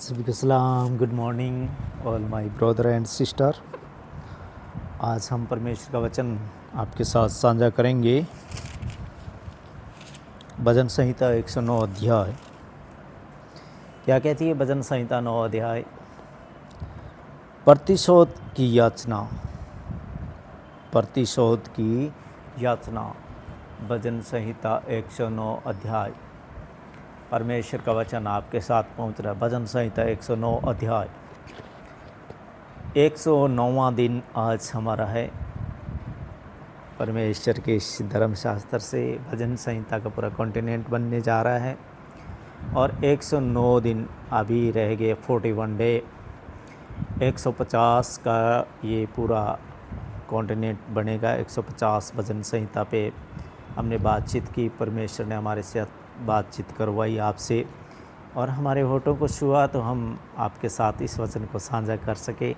सभी को सलाम, good morning all my brother and sister. आज हम परमेश्वर का वचन आपके साथ साझा करेंगे। भजन संहिता 109 अध्याय। क्या कहती है भजन संहिता 9 अध्याय? प्रतिशोध की याचना, प्रतिशोध की याचना। भजन संहिता 109 अध्याय। परमेश्वर का वचन आपके साथ पहुंच रहा है। भजन संहिता 109 अध्याय। 109वां दिन आज हमारा है। परमेश्वर के इस धर्मशास्त्र से भजन संहिता का पूरा कॉन्टिनेंट बनने जा रहा है और 109 दिन अभी रह गए। 41 डे 150 का ये पूरा कॉन्टिनेंट बनेगा। 150 भजन संहिता पे हमने बातचीत की। परमेश्वर ने हमारे साथ बातचीत करवाई आपसे और हमारे होठों को छुआ तो हम आपके साथ इस वचन को साझा कर सके,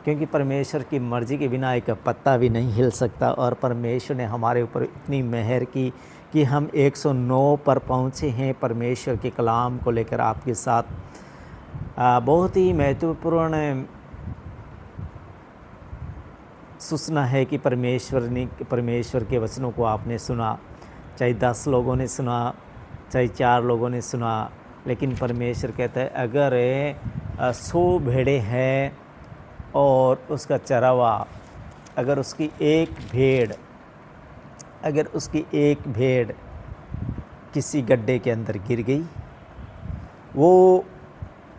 क्योंकि परमेश्वर की मर्ज़ी के बिना एक पत्ता भी नहीं हिल सकता। और परमेश्वर ने हमारे ऊपर इतनी मेहर की कि हम 109 पर पहुँचे हैं। परमेश्वर के कलाम को लेकर आपके साथ बहुत ही महत्वपूर्ण सूचना है कि परमेश्वर के वचनों को आपने सुना, चाहे 10 लोगों ने सुना, चाहे 4 लोगों ने सुना, लेकिन परमेश्वर कहता है अगर 100 भेड़ें हैं और उसका चरावा, अगर उसकी एक भेड़ किसी गड्ढे के अंदर गिर गई, वो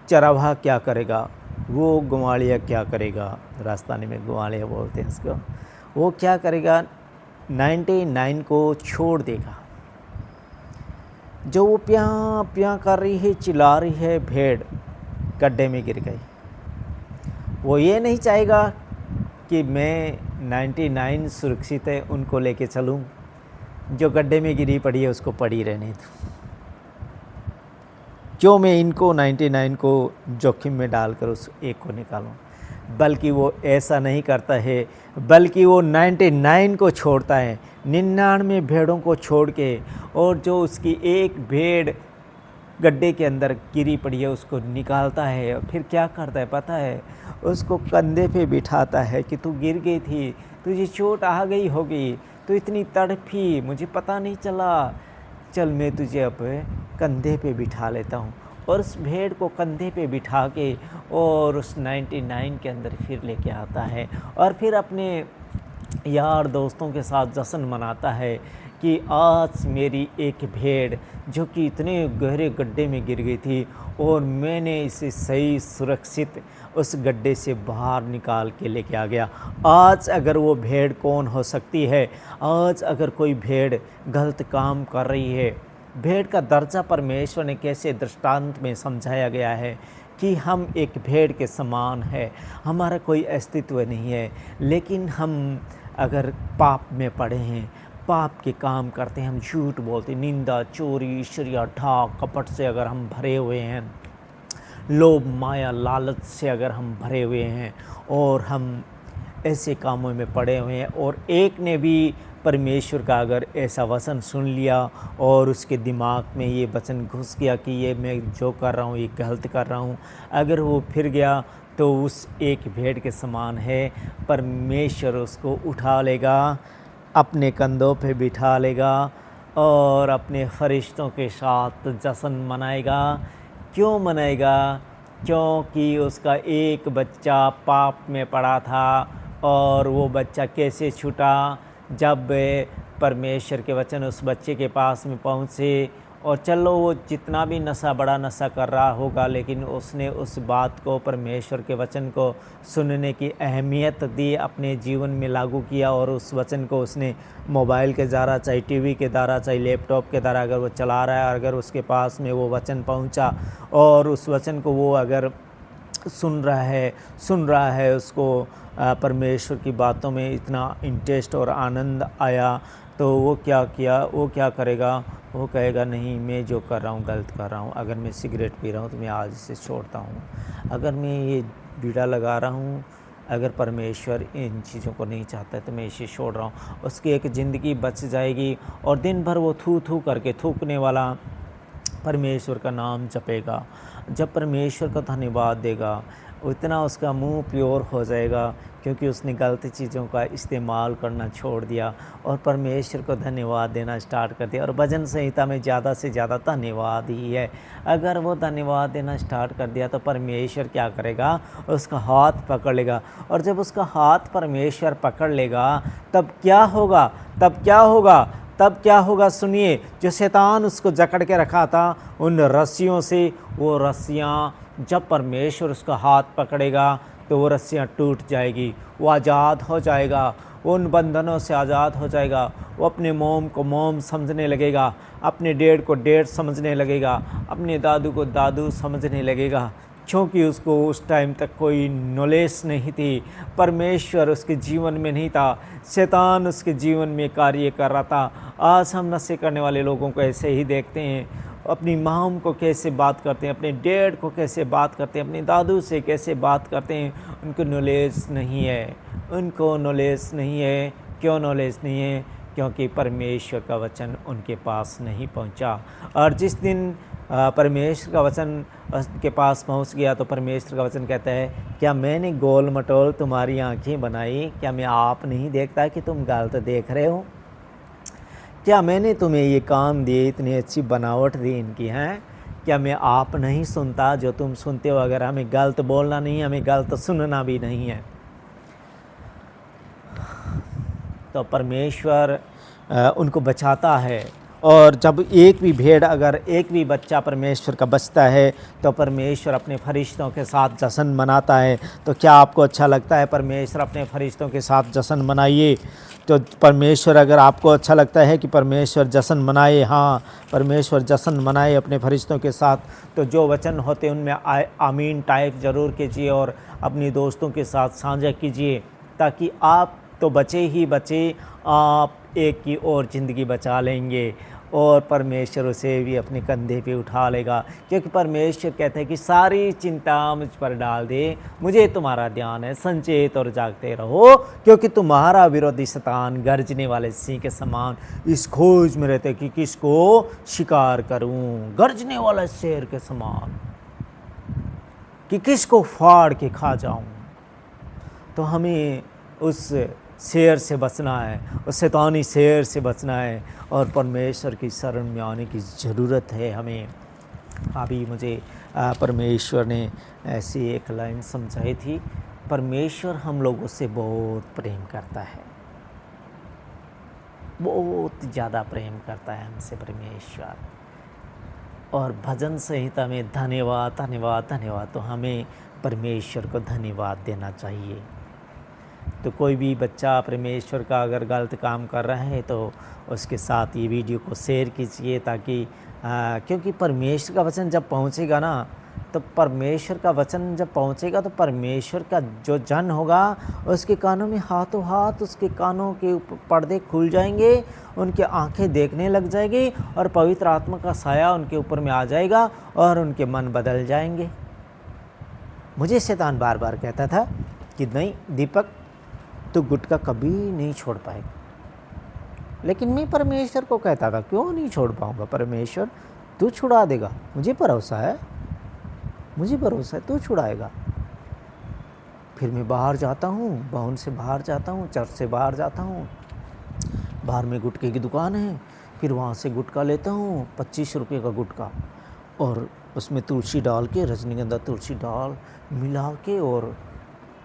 चरावा क्या करेगा? वो गुमाड़िया क्या करेगा? राजस्थानी में गुमाड़िया बोलते हैं इसको। वो क्या करेगा? 99 को छोड़ देगा। जो वो प्यां प्यां कर रही है, चिल्ला रही है, भेड़ गड्ढे में गिर गई, वो ये नहीं चाहेगा कि मैं 99 सुरक्षित है उनको लेके चलूं, जो गड्ढे में गिरी पड़ी है उसको पड़ी रहने दूं, क्यों मैं इनको 99 को जोखिम में डालकर उस एक को निकालूं। बल्कि वो ऐसा नहीं करता है, बल्कि वो 99 को छोड़ता है, 99 भेड़ों को छोड़ के, और जो उसकी एक भेड़ गड्ढे के अंदर गिरी पड़ी है उसको निकालता है। और फिर क्या करता है पता है? उसको कंधे पे बिठाता है कि तू गिर गई थी, तुझे चोट आ गई होगी, तू इतनी तड़फी, मुझे पता नहीं चला, चल मैं तुझे अब कंधे पे बिठा लेता हूँ। और उस भेड़ को कंधे पे बिठा के और उस 99 के अंदर फिर लेके आता है और फिर अपने यार दोस्तों के साथ जश्न मनाता है कि आज मेरी एक भेड़ जो कि इतने गहरे गड्ढे में गिर गई थी और मैंने इसे सही सुरक्षित उस गड्ढे से बाहर निकाल के लेके आ गया। आज अगर वो भेड़ कौन हो सकती है? आज अगर कोई भेड़ गलत काम कर रही है, भेड़ का दर्जा परमेश्वर ने कैसे दृष्टांत में समझाया गया है कि हम एक भेड़ के समान है, हमारा कोई अस्तित्व नहीं है। लेकिन हम अगर पाप में पड़े हैं, पाप के काम करते हैं, हम झूठ बोलते, निंदा, चोरी, ईर्ष्या, ठाक, कपट से अगर हम भरे हुए हैं, लोभ, माया, लालच से अगर हम भरे हुए हैं और हम ऐसे कामों में पड़े हुए हैं, और एक ने भी परमेश्वर का अगर ऐसा वचन सुन लिया और उसके दिमाग में ये वचन घुस गया कि ये मैं जो कर रहा हूँ ये गलत कर रहा हूँ, अगर वो फिर गया तो उस एक भेड़ के समान है। परमेश्वर उसको उठा लेगा, अपने कंधों पे बिठा लेगा और अपने फरिश्तों के साथ जश्न मनाएगा। क्यों मनाएगा? क्योंकि उसका एक बच्चा पाप में पड़ा था और वो बच्चा कैसे छूटा? जब परमेश्वर के वचन उस बच्चे के पास में पहुँचे, और चलो वो जितना भी नशा, बड़ा नशा कर रहा होगा, लेकिन उसने उस बात को, परमेश्वर के वचन को सुनने की अहमियत दी, अपने जीवन में लागू किया, और उस वचन को उसने मोबाइल के द्वारा, चाहे टीवी के द्वारा, चाहे लैपटॉप के द्वारा अगर वो चला रहा है, अगर उसके पास में वो वचन पहुंचा और उस वचन को वो अगर सुन रहा है, उसको परमेश्वर की बातों में इतना इंटरेस्ट और आनंद आया, तो वो क्या किया? वो क्या करेगा? वो कहेगा नहीं, मैं जो कर रहा हूँ गलत कर रहा हूँ। अगर मैं सिगरेट पी रहा हूँ तो मैं आज इसे छोड़ता हूँ। अगर मैं ये बीड़ा लगा रहा हूँ, अगर परमेश्वर इन चीज़ों को नहीं चाहता है तो मैं इसे छोड़ रहा हूँ। उसकी एक ज़िंदगी बच जाएगी और दिन भर वो थू थू करके, थूकने वाला परमेश्वर का नाम जपेगा, जब परमेश्वर का धन्यवाद देगा, उतना उसका मुंह प्योर हो जाएगा, क्योंकि उसने गलत चीज़ों का इस्तेमाल करना छोड़ दिया और परमेश्वर को धन्यवाद देना स्टार्ट कर दिया। और भजन संहिता में ज़्यादा से ज़्यादा धन्यवाद ही है। अगर वो धन्यवाद देना स्टार्ट कर दिया तो परमेश्वर क्या करेगा, उसका हाथ पकड़ लेगा। और जब उसका हाथ परमेश्वर पकड़ लेगा तब क्या होगा, तब क्या होगा, तब क्या होगा सुनिए। जो शैतान उसको जकड़ के रखा था उन रस्सियों से, वो रस्सियाँ जब परमेश्वर उसका हाथ पकड़ेगा तो वो रस्सियाँ टूट जाएगी, वो आज़ाद हो जाएगा, उन बंधनों से आज़ाद हो जाएगा। वो अपने मोम को मोम समझने लगेगा, अपने डेढ़ को डेढ़ समझने लगेगा, अपने दादू को दादू समझने लगेगा, क्योंकि उसको उस टाइम तक कोई नॉलेज नहीं थी। परमेश्वर उसके जीवन में नहीं था, शैतान उसके जीवन में कार्य कर रहा था। आज हम नशे करने वाले लोगों को ऐसे ही देखते हैं, अपनी माम को कैसे बात करते हैं, अपने डैड को कैसे बात करते हैं, अपने दादू से कैसे बात करते हैं। उनको नॉलेज नहीं है, उनको नॉलेज नहीं है। क्यों नॉलेज नहीं है? क्योंकि परमेश्वर का वचन उनके पास नहीं पहुंचा। और जिस दिन परमेश्वर का वचन के पास पहुंच गया तो परमेश्वर का वचन कहता है, क्या मैंने गोल मटोल तुम्हारी आंखें बनाई? क्या मैं आप नहीं देखता कि तुम गलत देख रहे हो? क्या मैंने तुम्हें ये काम दिए, इतनी अच्छी बनावट दी इनकी हैं? क्या मैं आप नहीं सुनता जो तुम सुनते हो? अगर हमें गलत बोलना नहीं, हमें गलत सुनना भी नहीं है, तो परमेश्वर उनको बचाता है। और जब एक भी भेड़, अगर एक भी बच्चा परमेश्वर का बचता है तो परमेश्वर अपने फरिश्तों के साथ जश्न मनाता है। तो क्या आपको अच्छा लगता है परमेश्वर अपने फरिश्तों के साथ जश्न मनाइए? तो परमेश्वर, अगर आपको अच्छा लगता है कि परमेश्वर जश्न मनाए, हाँ परमेश्वर जश्न मनाए अपने फरिश्तों के साथ, तो जो वचन होते हैं उनमें आमीन टाइप ज़रूर कीजिए और अपने दोस्तों के साथ साझा कीजिए, ताकि आप तो बचे ही बचे, आप एक की और ज़िंदगी बचा लेंगे और परमेश्वर उसे भी अपने कंधे पे उठा लेगा। क्योंकि परमेश्वर कहते हैं कि सारी चिंता मुझ पर डाल दे, मुझे तुम्हारा ध्यान है, संचेत और जागते रहो, क्योंकि तुम्हारा विरोधी शैतान गरजने वाले सिंह के समान इस खोज में रहते कि किसको शिकार करूं, गरजने वाले शेर के समान कि किसको फाड़ के खा जाऊं। तो हमें उस शेर से बचना है, उस शैतानी शेर से बचना है और परमेश्वर की शरण में आने की ज़रूरत है हमें। अभी मुझे परमेश्वर ने ऐसी एक लाइन समझाई थी, परमेश्वर हम लोगों से बहुत प्रेम करता है, बहुत ज़्यादा प्रेम करता है हमसे परमेश्वर। और भजन संहिता में धन्यवाद धन्यवाद धन्यवाद, तो हमें परमेश्वर को धन्यवाद देना चाहिए। तो कोई भी बच्चा परमेश्वर का अगर गलत काम कर रहा है तो उसके साथ ये वीडियो को शेयर कीजिए, ताकि क्योंकि परमेश्वर का वचन जब पहुंचेगा ना, तो परमेश्वर का वचन जब पहुंचेगा तो परमेश्वर का जो जन होगा उसके कानों में हाथों हाथ उसके कानों के ऊपर पर्दे खुल जाएंगे, उनकी आंखें देखने लग जाएगी और पवित्र आत्मा का साया उनके ऊपर में आ जाएगा और उनके मन बदल जाएंगे। मुझे शैतान बार बार कहता था कि नहीं दीपक, तो गुटखा कभी नहीं छोड़ पाएगा, लेकिन मैं परमेश्वर को कहता था क्यों नहीं छोड़ पाऊंगा परमेश्वर, तू छुड़ा देगा, मुझे भरोसा है, मुझे भरोसा है तू छुड़ाएगा। फिर मैं बाहर जाता हूँ, बाउन से बाहर जाता हूँ, चर्च से बाहर जाता हूँ, बाहर में गुटखे की दुकान है, फिर वहाँ से गुटखा लेता हूँ 25 रुपये का गुटखा, और उसमें तुलसी डाल के, रजनीगंधा तुलसी डाल मिला के, और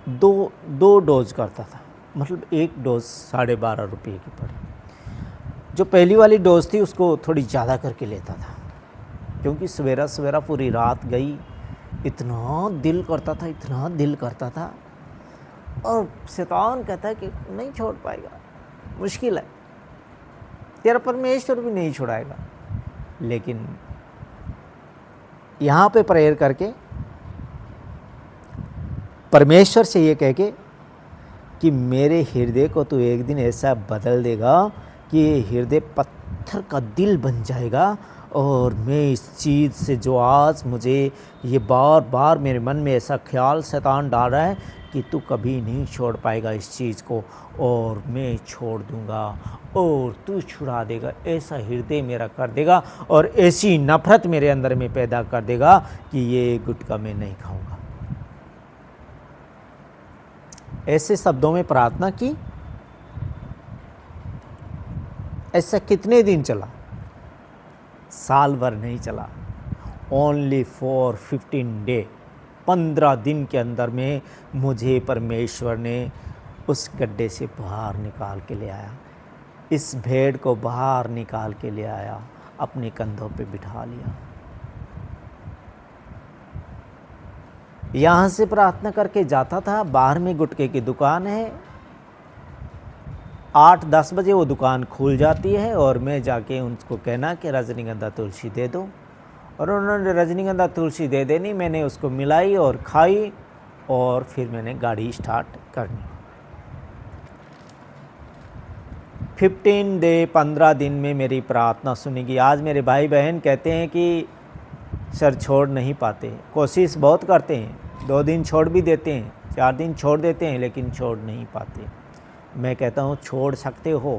दो डोज करता था, मतलब एक डोज 12.5 रुपये की पड़ी। जो पहली वाली डोज थी उसको थोड़ी ज़्यादा करके लेता था, क्योंकि सवेरा सवेरा पूरी रात गई, इतना दिल करता था, इतना दिल करता था। और शैतान कहता है कि नहीं छोड़ पाएगा, मुश्किल है, तेरा परमेश्वर भी नहीं छुड़ाएगा। लेकिन यहाँ पे प्रेयर करके परमेश्वर से ये कह के कि मेरे हृदय को तू एक दिन ऐसा बदल देगा कि ये हृदय पत्थर का दिल बन जाएगा, और मैं इस चीज़ से जो आज मुझे ये बार बार मेरे मन में ऐसा ख्याल शैतान डाल रहा है कि तू कभी नहीं छोड़ पाएगा इस चीज़ को, और मैं छोड़ दूंगा और तू छुड़ा देगा। ऐसा हृदय मेरा कर देगा और ऐसी नफरत मेरे अंदर में पैदा कर देगा कि ये गुटखा मैं नहीं खाऊंगा। ऐसे शब्दों में प्रार्थना की। ऐसा कितने दिन चला? साल भर नहीं चला, ओनली फॉर 15 डे। 15 दिन के अंदर में मुझे परमेश्वर ने उस गड्ढे से बाहर निकाल के ले आया। इस भेड़ को बाहर निकाल के ले आया, अपने कंधों पे बिठा लिया। यहाँ से प्रार्थना करके जाता था, बाहर में गुटखे की दुकान है, 8-10 बजे वो दुकान खुल जाती है और मैं जाके उनको कहना कि रजनीगंधा तुलसी दे दो, और उन्होंने रजनीगंधा तुलसी दे देनी। मैंने उसको मिलाई और खाई और फिर मैंने गाड़ी स्टार्ट करनी। 15 दिन में मेरी प्रार्थना सुनेगी। आज मेरे भाई बहन कहते हैं कि सर छोड़ नहीं पाते, कोशिश बहुत करते हैं, 2 दिन छोड़ भी देते हैं, 4 दिन छोड़ देते हैं, लेकिन छोड़ नहीं पाते। मैं कहता हूँ छोड़ सकते हो,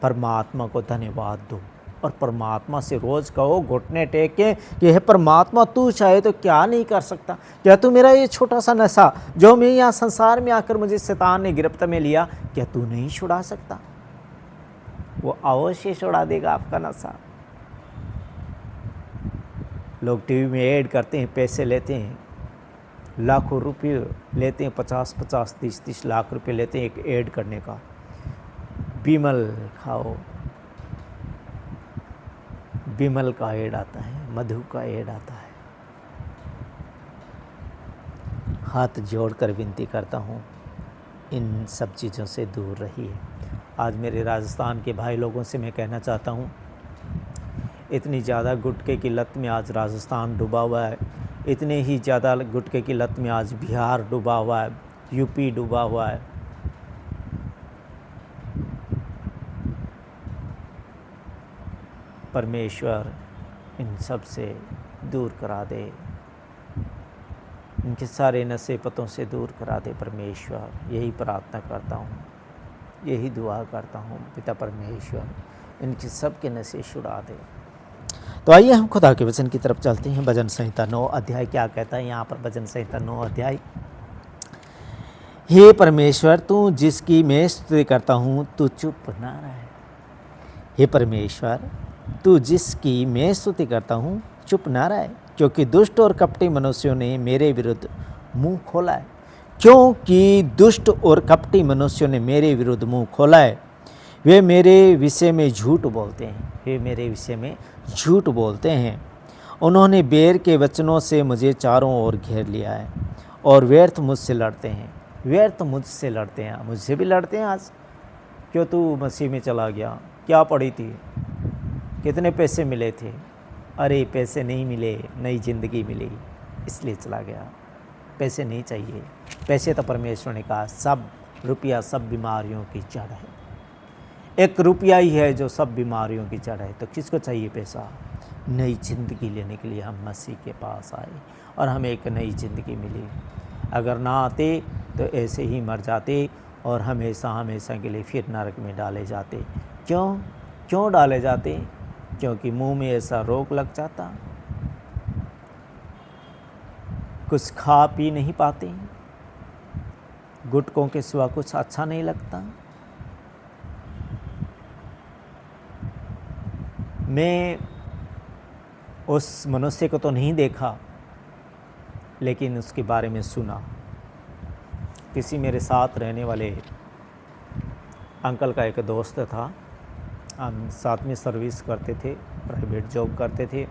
परमात्मा को धन्यवाद दो और परमात्मा से रोज़ कहो घुटने टेक के कि हे परमात्मा, तू चाहे तो क्या नहीं कर सकता। क्या तू मेरा ये छोटा सा नशा जो मैं यहाँ संसार में आकर मुझे शैतान ने गिरफ्त में लिया, क्या तू नहीं छुड़ा सकता? वो अवश्य छुड़ा देगा आपका नशा। लोग टीवी में ऐड करते हैं, पैसे लेते हैं, लाखों रुपये लेते हैं, 50-50, 30-30 लाख रुपए लेते हैं एक ऐड करने का। बिमल खाओ, बिमल का ऐड आता है, मधु का ऐड आता है। हाथ जोड़कर विनती करता हूँ, इन सब चीज़ों से दूर रहिए। आज मेरे राजस्थान के भाई लोगों से मैं कहना चाहता हूँ, इतनी ज़्यादा गुटखे की लत में आज राजस्थान डूबा हुआ है, इतने ही ज़्यादा गुटखे की लत में आज बिहार डूबा हुआ है, यूपी डूबा हुआ है। परमेश्वर इन सब से दूर करा दे, इनके सारे नशे पतों से दूर करा दे परमेश्वर। यही प्रार्थना करता हूँ, यही दुआ करता हूँ पिता परमेश्वर, इनके सब के नशे छुड़ा दे। तो आइए हम खुदा के वचन की तरफ चलते हैं। भजन संहिता 9 अध्याय क्या कहता है यहाँ पर? भजन संहिता 9 अध्याय। हे परमेश्वर, तू जिसकी मैं स्तुति करता हूँ, तू चुप ना रहे। हे परमेश्वर, तू जिसकी मैं स्तुति करता हूँ, चुप ना रहे, क्योंकि दुष्ट और कपटी मनुष्यों ने मेरे विरुद्ध मुंह खोला है। क्योंकि दुष्ट और कपटी मनुष्यों ने मेरे विरुद्ध मुंह खोला है। वे मेरे विषय में झूठ बोलते हैं, वे मेरे विषय में झूठ बोलते हैं। उन्होंने बेर के वचनों से मुझे चारों ओर घेर लिया है और व्यर्थ मुझसे लड़ते हैं। व्यर्थ मुझसे लड़ते हैं, मुझसे भी लड़ते हैं आज। क्यों तू मसीह में चला गया? क्या पड़ी थी? कितने पैसे मिले थे? अरे पैसे नहीं मिले, नई ज़िंदगी मिली, इसलिए चला गया। पैसे नहीं चाहिए। पैसे तो परमेश्वर ने कहा सब रुपया सब बीमारियों की जड़ है। एक रुपया ही है जो सब बीमारियों की जड़ है। तो किसको चाहिए पैसा? नई ज़िंदगी लेने के लिए हम मसीह के पास आए और हमें एक नई ज़िंदगी मिली। अगर ना आते तो ऐसे ही मर जाते और हमेशा हमेशा के लिए फिर नरक में डाले जाते। क्यों डाले जाते? क्योंकि मुंह में ऐसा रोग लग जाता, कुछ खा पी नहीं पाते, गुटकों के सिवा कुछ अच्छा नहीं लगता। मैं उस मनुष्य को तो नहीं देखा, लेकिन उसके बारे में सुना। किसी मेरे साथ रहने वाले अंकल का एक दोस्त था, हम साथ में सर्विस करते थे, प्राइवेट जॉब करते थे।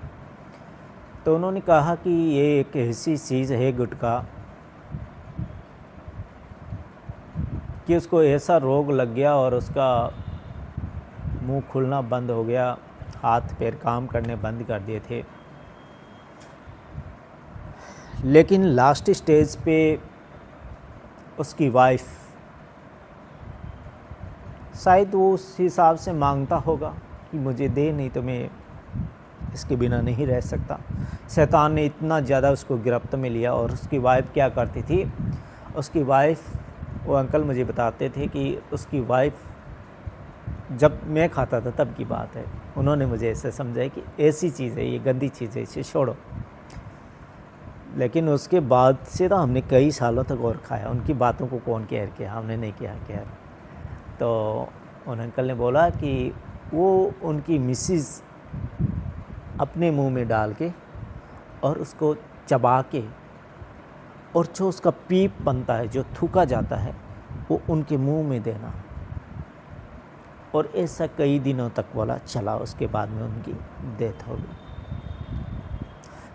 तो उन्होंने कहा कि ये एक ऐसी चीज़ है गुटखा कि उसको ऐसा रोग लग गया और उसका मुंह खुलना बंद हो गया, हाथ पैर काम करने बंद कर दिए थे। लेकिन लास्ट स्टेज पे उसकी वाइफ, शायद वो उस हिसाब से मांगता होगा कि मुझे दे, नहीं तो मैं इसके बिना नहीं रह सकता। शैतान ने इतना ज़्यादा उसको गिरफ्त में लिया। और उसकी वाइफ क्या करती थी, उसकी वाइफ, वो अंकल मुझे बताते थे कि उसकी वाइफ जब मैं खाता था तब की बात है, उन्होंने मुझे ऐसे समझाया कि ऐसी चीज़ है, ये गंदी चीज़ है, इसे छोड़ो। लेकिन उसके बाद से तो हमने कई सालों तक और खाया, उनकी बातों को कौन केयर किया, हमने नहीं किया केयर। तो उन अंकल ने बोला कि वो उनकी मिसिज़ अपने मुंह में डाल के और उसको चबा के, और जो उसका पीप बनता है, जो थूका जाता है, वो उनके मुंह में देना। और ऐसा कई दिनों तक वाला चला, उसके बाद में उनकी डेथ हो गई।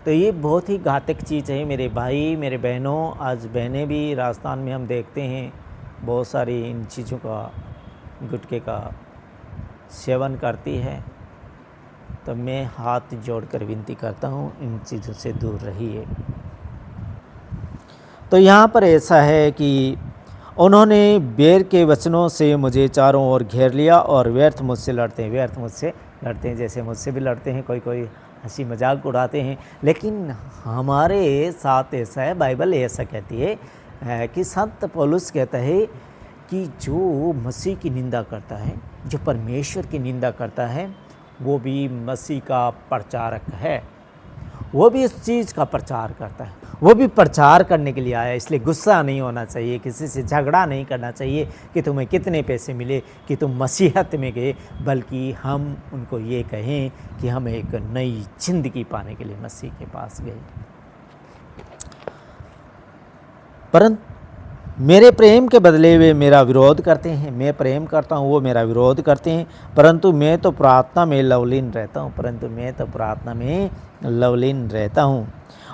तो ये बहुत ही घातक चीज़ है मेरे भाई, मेरे बहनों। आज बहनें भी राजस्थान में हम देखते हैं बहुत सारी इन चीज़ों का, गुटखे का सेवन करती है। तो मैं हाथ जोड़कर विनती करता हूँ, इन चीज़ों से दूर रहिए। तो यहाँ पर ऐसा है कि उन्होंने बेर के वचनों से मुझे चारों ओर घेर लिया और व्यर्थ मुझसे लड़ते हैं, जैसे मुझसे भी लड़ते हैं, कोई कोई हंसी मजाक उड़ाते हैं। लेकिन हमारे साथ ऐसा है, बाइबल ऐसा कहती है कि संत पौलुस कहता है कि जो मसीह की निंदा करता है, जो परमेश्वर की निंदा करता है, वो भी मसीह का प्रचारक है, वो भी इस चीज़ का प्रचार करता है, वो भी प्रचार करने के लिए आया। इसलिए गुस्सा नहीं होना चाहिए, किसी से झगड़ा नहीं करना चाहिए कि तुम्हें कितने पैसे मिले, कि तुम मसीहत में गए, बल्कि हम उनको ये कहें कि हम एक नई जिंदगी पाने के लिए मसीह के पास गए। परंतु मेरे प्रेम के बदले वे मेरा विरोध करते हैं, मैं प्रेम करता हूँ, वो मेरा विरोध करते हैं। परंतु मैं तो प्रार्थना में लवलीन रहता हूँ।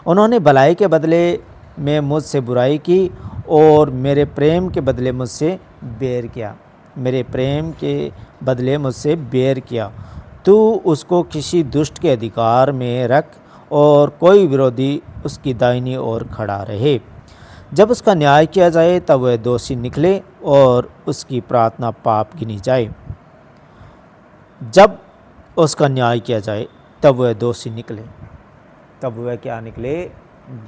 उन्होंने भलाई के बदले में मुझसे बुराई की और मेरे प्रेम के बदले मुझसे बैर किया। तू उसको किसी दुष्ट के अधिकार में रख और कोई विरोधी उसकी दाहिनी ओर खड़ा रहे। जब उसका न्याय किया जाए तब वह दोषी निकले और उसकी प्रार्थना पाप गिनी जाए। जब उसका न्याय किया जाए तब वह दोषी निकले, तब वह क्या निकले?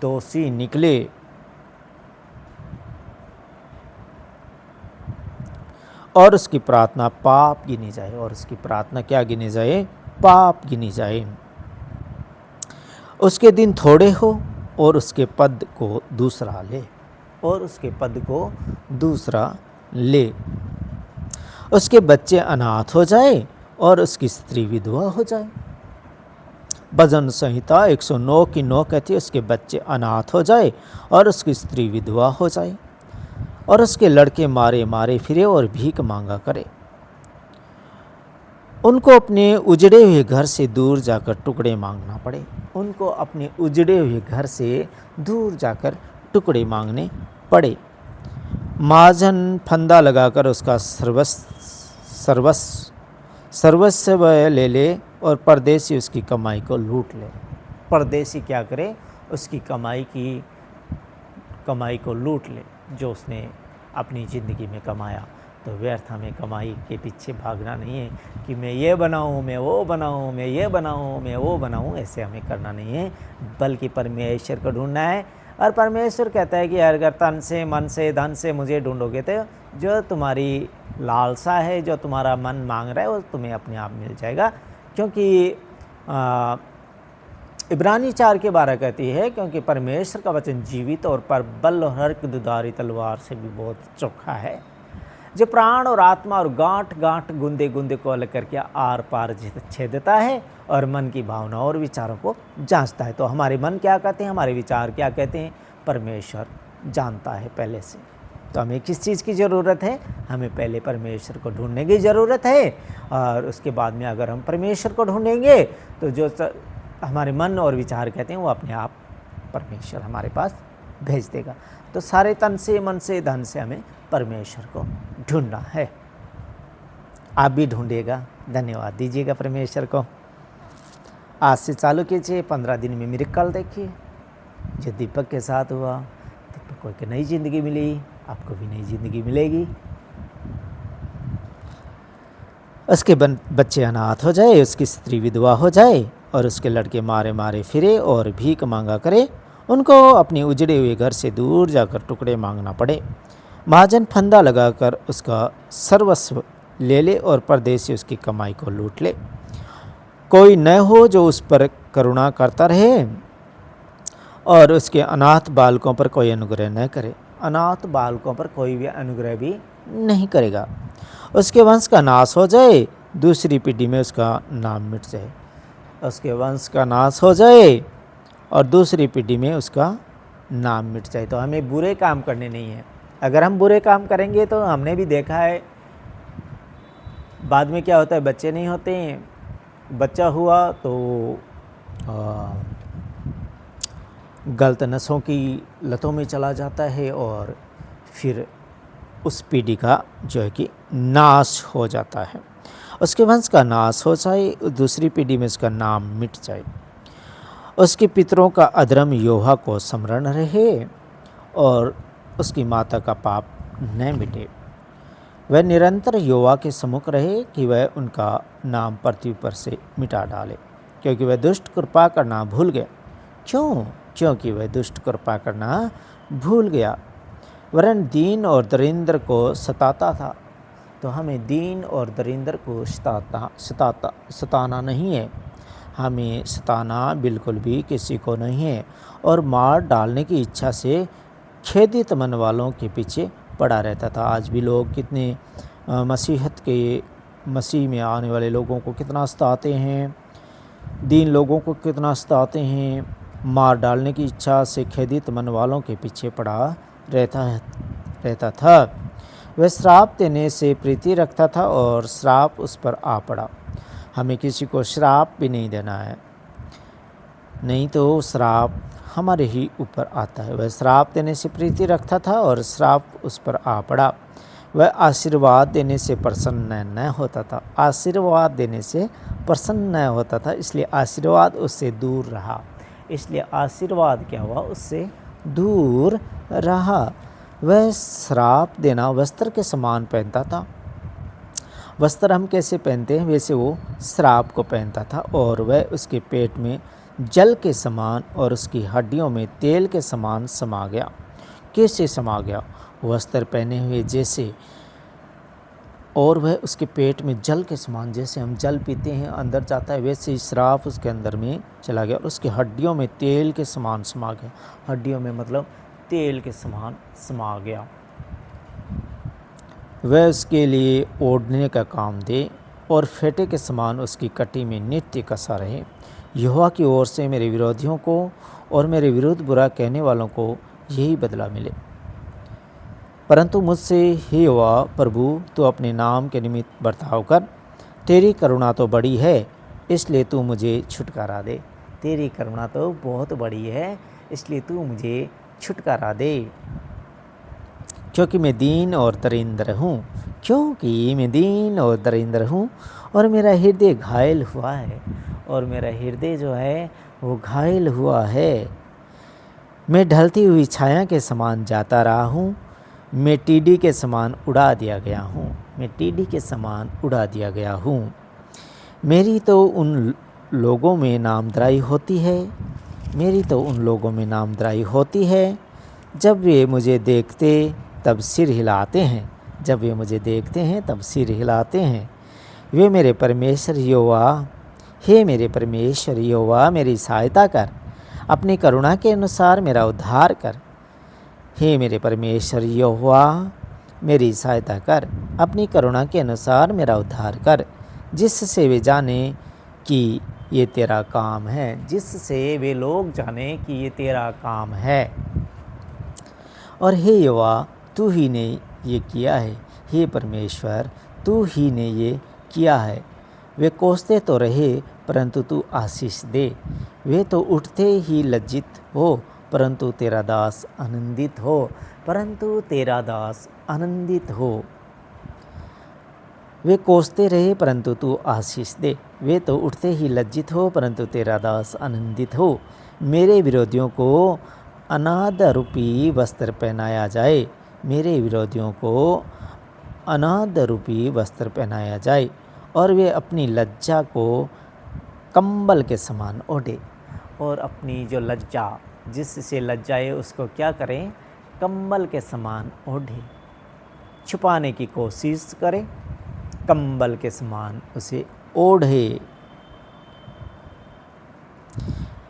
दोषी निकले। और उसकी प्रार्थना पाप गिनी जाए, और उसकी प्रार्थना क्या गिनी जाए? पाप गिनी जाए। उसके दिन थोड़े हो और उसके पद को दूसरा ले, उसके बच्चे अनाथ हो जाए और उसकी स्त्री विधवा हो जाए। भजन संहिता 109 की 9 कहती है, उसके बच्चे अनाथ हो जाए और उसकी स्त्री विधवा हो जाए, और उसके लड़के मारे मारे फिरे और भीख मांगा करे। उनको अपने उजड़े हुए घर से दूर जाकर टुकड़े मांगना पड़े, उनको अपने उजड़े हुए घर से दूर जाकर टुकड़े मांगने पड़े। महाजन फंदा लगाकर उसका सर्वस्व ले ले और परदेसी उसकी कमाई को लूट ले। परदेसी क्या करे? उसकी कमाई को लूट ले, जो उसने अपनी ज़िंदगी में कमाया। तो व्यर्थ हमें कमाई के पीछे भागना नहीं है कि मैं ये बनाऊँ, मैं वो बनाऊँ, मैं ये बनाऊँ, मैं वो बनाऊँ, ऐसे हमें करना नहीं है, बल्कि परमेश्वर को ढूंढना है। और परमेश्वर कहता है कि अगर तन से, मन से, धन से मुझे ढूंढोगे तो जो तुम्हारी लालसा है, जो तुम्हारा मन मांग रहा है, वो तुम्हें अपने आप मिल जाएगा। क्योंकि इब्रानी 4:12 कहती है, क्योंकि परमेश्वर का वचन जीवित और प्रबल और हर दुधारी तलवार से भी बहुत चोखा है, जो प्राण और आत्मा और गांठ गांठ गुंदे गुंदे को अलग करके आर पार छेदता है और मन की भावनाओं और विचारों को जांचता है। तो हमारे मन क्या कहते हैं, हमारे विचार क्या कहते हैं, परमेश्वर जानता है पहले से। तो हमें किस चीज़ की ज़रूरत है? हमें पहले परमेश्वर को ढूंढने की ज़रूरत है, और उसके बाद में अगर हम परमेश्वर को ढूंढेंगे तो जो हमारे मन और विचार कहते हैं वो अपने आप परमेश्वर हमारे पास भेज देगा। तो सारे तन से, मन से, धन से हमें परमेश्वर को ढूंढना है। आप भी ढूंढिएगा, धन्यवाद दीजिएगा परमेश्वर को। आज से चालू कीजिए, 15 दिन में मिरेकल देखिए। जो दीपक के साथ हुआ, दीपक को एक नई ज़िंदगी मिली, आपको भी नई ज़िंदगी मिलेगी। उसके बच्चे अनाथ हो जाए, उसकी स्त्री विधवा हो जाए, और उसके लड़के मारे मारे फिरे और भीख मांगा करे। उनको अपनी उजड़े हुए घर से दूर जाकर टुकड़े मांगना पड़े। महाजन फंदा लगाकर उसका सर्वस्व ले ले और परदेसी उसकी कमाई को लूट ले। कोई न हो जो उस पर करुणा करता रहे और उसके अनाथ बालकों पर कोई अनुग्रह न करे। अनाथ बालकों पर कोई भी अनुग्रह भी नहीं करेगा। उसके वंश का नाश हो जाए, दूसरी पीढ़ी में उसका नाम मिट जाए। उसके वंश का नाश हो जाए और दूसरी पीढ़ी में उसका नाम मिट जाए। तो हमें बुरे काम करने नहीं है। अगर हम बुरे काम करेंगे तो हमने भी देखा है बाद में क्या होता है, बच्चे नहीं होते हैं। बच्चा हुआ तो गलत नशों की लतों में चला जाता है और फिर उस पीढ़ी का जो है कि नाश हो जाता है। उसके वंश का नाश हो जाए, दूसरी पीढ़ी में उसका नाम मिट जाए। उसके पितरों का अधर्म योहा को स्मरण रहे और उसकी माता का पाप न मिटे। वह निरंतर योवा के सम्मुख रहे कि वह उनका नाम पृथ्वी पर से मिटा डाले, क्योंकि वह दुष्ट कृपा करना भूल गया। क्यों? क्योंकि वह दुष्ट कृपा करना भूल गया, वरन दीन और दरिंद्र को सताता था। तो हमें दीन और दरिंद्र को सताना नहीं है। हमें सताना बिल्कुल भी किसी को नहीं है। और मार डालने की इच्छा से खेदित मन वालों के पीछे पड़ा रहता था। आज भी लोग कितने मसीह में आने वाले लोगों को कितना सताते हैं, दीन लोगों को कितना सताते हैं। मार डालने की इच्छा से खेदित मन वालों के पीछे पड़ा रहता था। वह श्राप देने से प्रीति रखता था और श्राप उस पर आ पड़ा। हमें किसी को श्राप भी नहीं देना है, नहीं तो श्राप हमारे ही ऊपर आता है। वह श्राप देने से प्रीति रखता था और श्राप उस पर आ पड़ा। वह आशीर्वाद देने से प्रसन्न न होता था। आशीर्वाद देने से प्रसन्न न होता था, इसलिए आशीर्वाद उससे दूर रहा। इसलिए आशीर्वाद क्या हुआ? उससे दूर रहा। वह श्राप देना वस्त्र के समान पहनता था। वस्त्र हम कैसे पहनते हैं वैसे वो श्राप को पहनता था, और वह उसके पेट में जल के समान और उसकी हड्डियों में तेल के समान समा गया। कैसे समा गया? वस्त्र पहने हुए जैसे, और वह उसके पेट में जल के समान, जैसे हम जल पीते हैं अंदर जाता है, वैसे ही श्राप उसके अंदर में चला गया और उसकी हड्डियों में तेल के समान समा गया। हड्डियों में मतलब तेल के समान समा गया। वह उसके लिए ओढ़ने का काम दे और फेंटे के समान उसकी कटी में नित्य कसा रहे। यहोवा की ओर से मेरे विरोधियों को और मेरे विरुद्ध बुरा कहने वालों को यही बदला मिले। परंतु मुझसे हे यहोवा प्रभु, तू अपने नाम के निमित्त बर्ताव कर। तेरी करुणा तो बड़ी है, इसलिए तू मुझे छुटकारा दे। तेरी करुणा तो बहुत बड़ी है, इसलिए तू मुझे छुटकारा दे। क्योंकि मैं दीन और दरिंद्र हूँ, क्योंकि मैं दीन और दरिंद्र हूँ और मेरा हृदय घायल हुआ है, और मेरा हृदय जो है वो घायल हुआ है। मैं ढलती हुई छाया के समान जाता रहा हूँ, मैं टीडी के समान उड़ा दिया गया हूँ, मैं टीडी के समान उड़ा दिया गया हूँ। मेरी तो उन लोगों में नामधराई होती है, मेरी तो उन लोगों में नामधराई होती है जब वे मुझे देखते तब सिर हिलाते हैं, जब वे मुझे देखते हैं तब सिर हिलाते हैं। वे मेरे परमेश्वर यहोवा, हे मेरे परमेश्वर यहोवा, मेरी सहायता कर, अपनी करुणा के अनुसार मेरा उद्धार कर। हे मेरे परमेश्वर यहोवा, मेरी सहायता कर, अपनी करुणा के अनुसार मेरा उद्धार कर, जिससे वे जाने कि ये तेरा काम है, जिससे वे लोग जाने कि ये तेरा काम है। और हे यहोवा, तू ही ने ये किया है, हे परमेश्वर तू ही ने ये किया है। वे कोसते तो रहे परंतु तू आशीष दे, वे तो उठते ही लज्जित हो परंतु तेरा दास आनंदित हो, परंतु तेरा दास आनंदित हो। वे कोसते रहे परंतु तू आशीष दे, वे तो उठते ही लज्जित हो परंतु तेरा दास आनंदित हो। मेरे विरोधियों को अनाद रूपी वस्त्र पहनाया जाए, मेरे विरोधियों को अनाद रूपी वस्त्र पहनाया जाए, और वे अपनी लज्जा को कंबल के समान ओढ़े। और अपनी जो लज्जा जिससे लज्जाए उसको क्या करें, कंबल के समान ओढ़े, छुपाने की कोशिश करें, कंबल के समान उसे ओढ़े।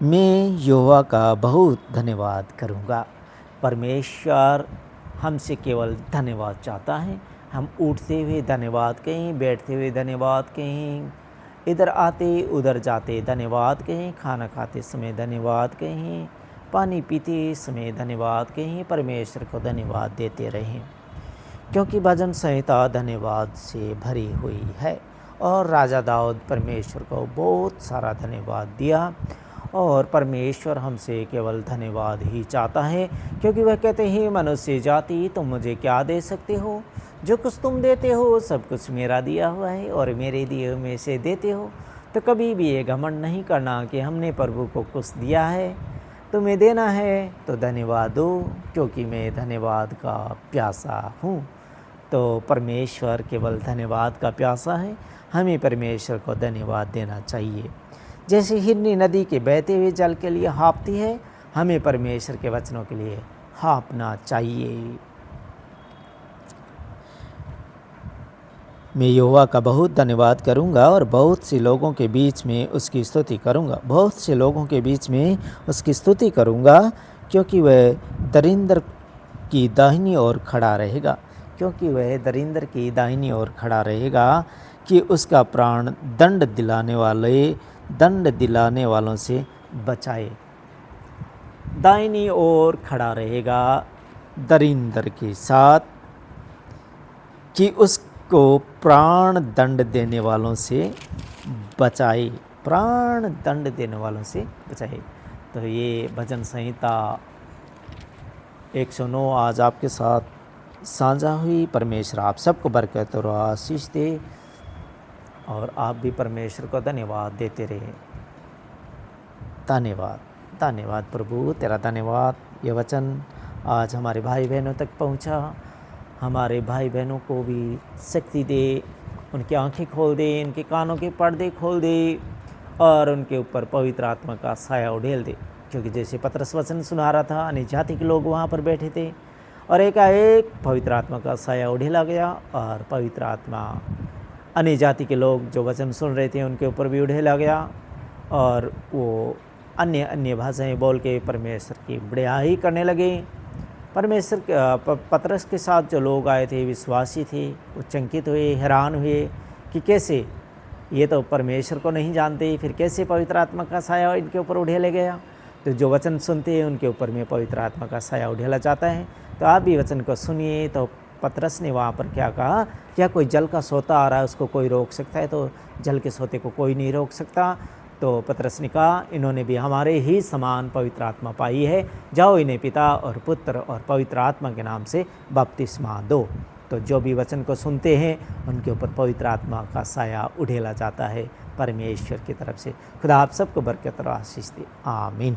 मैं यहोवा का बहुत धन्यवाद करूँगा। परमेश्वर हमसे केवल धन्यवाद चाहता है। हम उठते हुए धन्यवाद कहें, बैठते हुए धन्यवाद कहें, इधर आते उधर जाते धन्यवाद कहें, खाना खाते समय धन्यवाद कहें, पानी पीते समय धन्यवाद कहें, परमेश्वर को धन्यवाद देते रहें, क्योंकि भजन संहिता धन्यवाद से भरी हुई है। और राजा दाऊद परमेश्वर को बहुत सारा धन्यवाद दिया, और परमेश्वर हमसे केवल धन्यवाद ही चाहता है, क्योंकि वह कहते हैं, मनुष्य जाति तुम मुझे क्या दे सकते हो, जो कुछ तुम देते हो सब कुछ मेरा दिया हुआ है और मेरे दिए में से देते हो। तो कभी भी ये घमंड नहीं करना कि हमने प्रभु को कुछ दिया है, तुम्हें देना है तो धन्यवाद दो, क्योंकि मैं धन्यवाद का प्यासा हूँ। तो परमेश्वर केवल धन्यवाद का प्यासा है, हमें परमेश्वर को धन्यवाद देना चाहिए। जैसे हिरनी नदी के बहते हुए जल के लिए हाँफती है, हमें परमेश्वर के वचनों के लिए हाँफना चाहिए। मैं यहोवा का बहुत धन्यवाद करूंगा और बहुत से लोगों के बीच में उसकी स्तुति करूंगा। बहुत से लोगों के बीच में उसकी स्तुति करूंगा, क्योंकि वह दरिंदर की दाहिनी ओर खड़ा रहेगा, क्योंकि वह दरिंदर की दाहिनी ओर खड़ा रहेगा, कि उसका प्राण दंड दिलाने वालों से बचाए। दाहिनी ओर खड़ा रहेगा दरिंदर के साथ, कि उसको प्राण दंड देने वालों से बचाए, प्राण दंड देने वालों से बचाए। तो ये भजन संहिता 109 आज आपके साथ साझा हुई। परमेश्वर आप सबको बरकत और आशीष दे, और आप भी परमेश्वर को धन्यवाद देते रहे। धन्यवाद, धन्यवाद प्रभु, तेरा धन्यवाद। ये वचन आज हमारे भाई बहनों तक पहुंचा। हमारे भाई बहनों को भी शक्ति दे, उनकी आंखें खोल दे, उनके कानों के पर्दे खोल दे, और उनके ऊपर पवित्र आत्मा का साया उड़ेल दे। क्योंकि जैसे पतरस वचन सुना रहा था, अन्य जाति के लोग वहाँ पर बैठे थे, और एकाएक पवित्र आत्मा का साया उड़ेला गया, और पवित्र आत्मा अन्य जाति के लोग जो वचन सुन रहे थे उनके ऊपर भी उड़ेला गया, और वो अन्य भाषाएं बोल के परमेश्वर की बड़ाई करने लगे। परमेश्वर पतरस के साथ जो लोग आए थे, विश्वासी थे, वो चंकित हुए, हैरान हुए कि कैसे ये तो परमेश्वर को नहीं जानते, फिर कैसे पवित्र आत्मा का साया इनके ऊपर उड़ेला गया। तो जो वचन सुनते हैं उनके ऊपर में पवित्र आत्मा का साया उड़ेला जाता है। तो आप भी वचन को सुनिए। तो पतरस ने वहाँ पर क्या कहा, क्या कोई जल का सोता आ रहा है उसको कोई रोक सकता है? तो जल के सोते को कोई नहीं रोक सकता। तो पतरस ने कहा, इन्होंने भी हमारे ही समान पवित्र आत्मा पाई है, जाओ इन्हें पिता और पुत्र और पवित्र आत्मा के नाम से बपतिस्मा दो। तो जो भी वचन को सुनते हैं उनके ऊपर पवित्र आत्मा का साया उड़ेला जाता है परमेश्वर की तरफ से। खुदा आप सबको बरकत और आशीष दे। आमीन।